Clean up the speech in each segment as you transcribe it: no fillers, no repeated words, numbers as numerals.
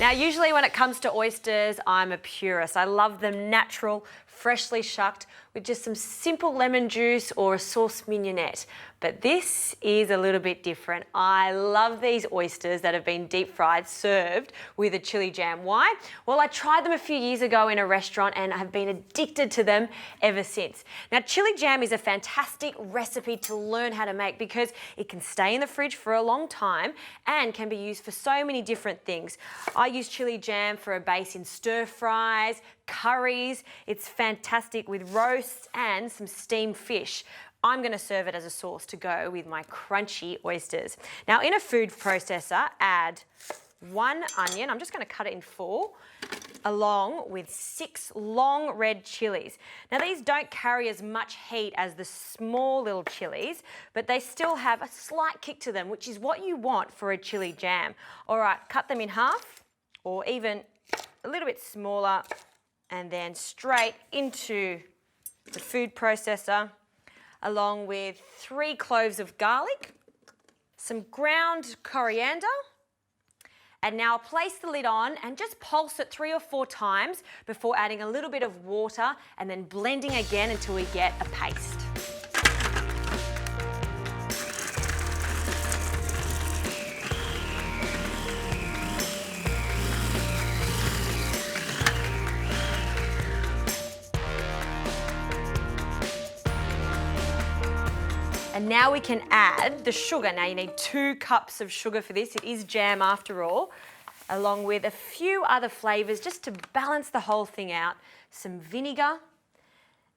Now, usually when it comes to oysters, I'm a purist. I love them natural, freshly shucked, with just some simple lemon juice or a sauce mignonette. But this is a little bit different. I love these oysters that have been deep fried, served with a chili jam. Why? Well, I tried them a few years ago in a restaurant and have been addicted to them ever since. Now, chili jam is a fantastic recipe to learn how to make because it can stay in the fridge for a long time and can be used for so many different things. I use chili jam for a base in stir fries, curries. It's fantastic with roasts and some steamed fish. I'm going to serve it as a sauce to go with my crunchy oysters. Now, in a food processor, add 1 onion. I'm just going to cut it in 4, along with 6 long red chilies. Now, these don't carry as much heat as the small little chilies, but they still have a slight kick to them, which is what you want for a chili jam. All right, cut them in half or even a little bit smaller and then straight into the food processor, along with 3 cloves of garlic, some ground coriander, and now place the lid on and just pulse it 3 or 4 times before adding a little bit of water and then blending again until we get a paste. And now we can add the sugar. Now you need 2 cups of sugar for this. It is jam after all, along with a few other flavours just to balance the whole thing out. Some vinegar,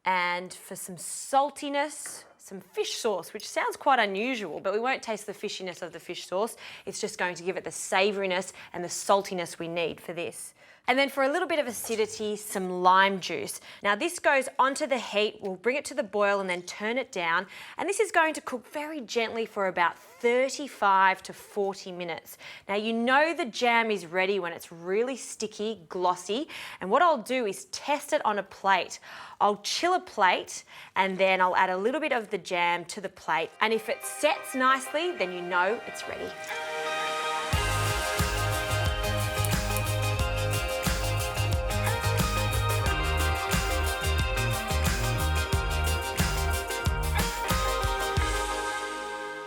and for some saltiness, some fish sauce, which sounds quite unusual, but we won't taste the fishiness of the fish sauce. It's just going to give it the savouriness and the saltiness we need for this. And then for a little bit of acidity, some lime juice. Now this goes onto the heat, we'll bring it to the boil and then turn it down. And this is going to cook very gently for about 35 to 40 minutes. Now you know the jam is ready when it's really sticky, glossy. And what I'll do is test it on a plate. I'll chill a plate and then I'll add a little bit of the jam to the plate. And if it sets nicely, then you know it's ready.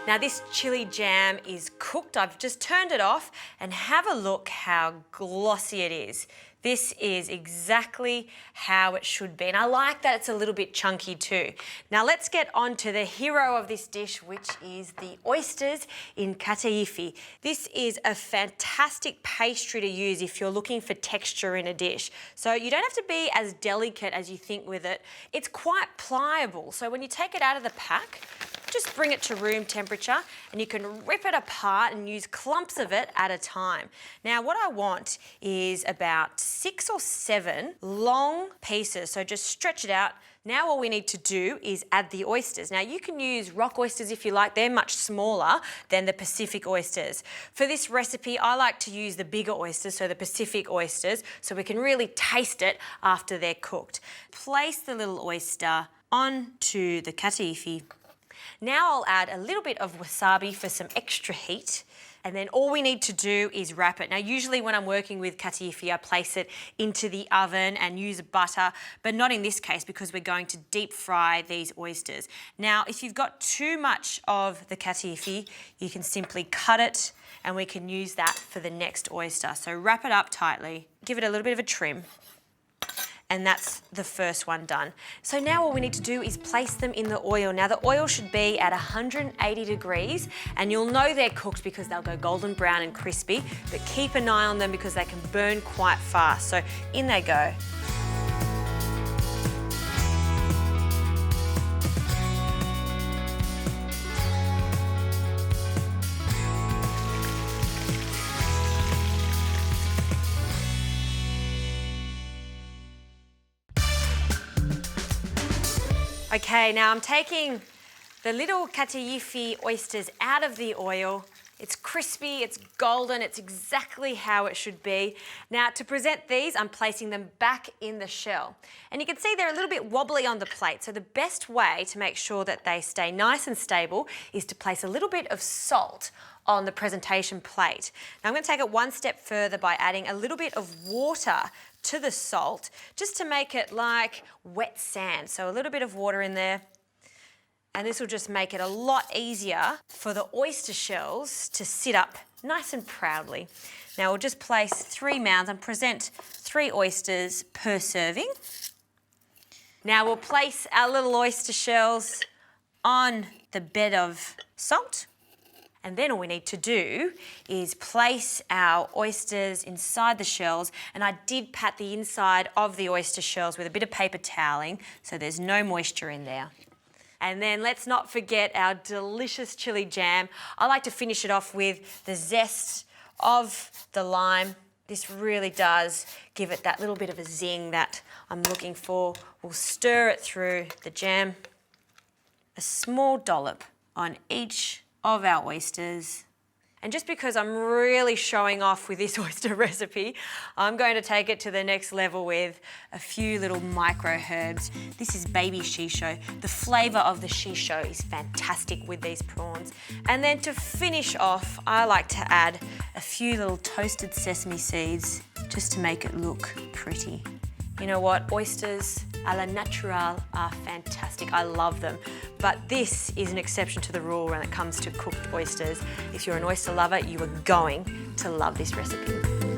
Now this chili jam is cooked. I've just turned it off and have a look how glossy it is. This is exactly how it should be. And I like that it's a little bit chunky too. Now let's get on to the hero of this dish, which is the oysters in Kataifi. This is a fantastic pastry to use if you're looking for texture in a dish. So you don't have to be as delicate as you think with it. It's quite pliable. So when you take it out of the pack, just bring it to room temperature and you can rip it apart and use clumps of it at a time. Now what I want is about 6 or 7 long pieces, so just stretch it out. Now all we need to do is add the oysters. Now you can use rock oysters if you like, they're much smaller than the Pacific oysters. For this recipe, I like to use the bigger oysters, so the Pacific oysters, so we can really taste it after they're cooked. Place the little oyster onto the Kataifi. Now I'll add a little bit of wasabi for some extra heat. And then all we need to do is wrap it. Now, usually when I'm working with Kataifi, I place it into the oven and use butter, but not in this case because we're going to deep fry these oysters. Now, if you've got too much of the Kataifi, you can simply cut it and we can use that for the next oyster. So wrap it up tightly, give it a little bit of a trim. And that's the first one done. So now all we need to do is place them in the oil. Now the oil should be at 180 degrees and you'll know they're cooked because they'll go golden brown and crispy, but keep an eye on them because they can burn quite fast. So in they go. Okay, now I'm taking the little Kataifi oysters out of the oil. It's crispy, it's golden, it's exactly how it should be. Now to present these, I'm placing them back in the shell. And you can see they're a little bit wobbly on the plate. So the best way to make sure that they stay nice and stable is to place a little bit of salt on the presentation plate. Now I'm going to take it one step further by adding a little bit of water to the salt, just to make it like wet sand. So a little bit of water in there, and this will just make it a lot easier for the oyster shells to sit up nice and proudly. Now we'll just place 3 mounds and present 3 oysters per serving. Now we'll place our little oyster shells on the bed of salt. And then all we need to do is place our oysters inside the shells, and I did pat the inside of the oyster shells with a bit of paper toweling so there's no moisture in there. And then let's not forget our delicious chili jam. I like to finish it off with the zest of the lime. This really does give it that little bit of a zing that I'm looking for. We'll stir it through the jam. A small dollop on each of our oysters. And just because I'm really showing off with this oyster recipe, I'm going to take it to the next level with a few little micro herbs. This is baby shisho. The flavour of the shisho is fantastic with these prawns. And then to finish off, I like to add a few little toasted sesame seeds just to make it look pretty. You know what, oysters a la naturale are fantastic. I love them. But this is an exception to the rule when it comes to cooked oysters. If you're an oyster lover, you are going to love this recipe.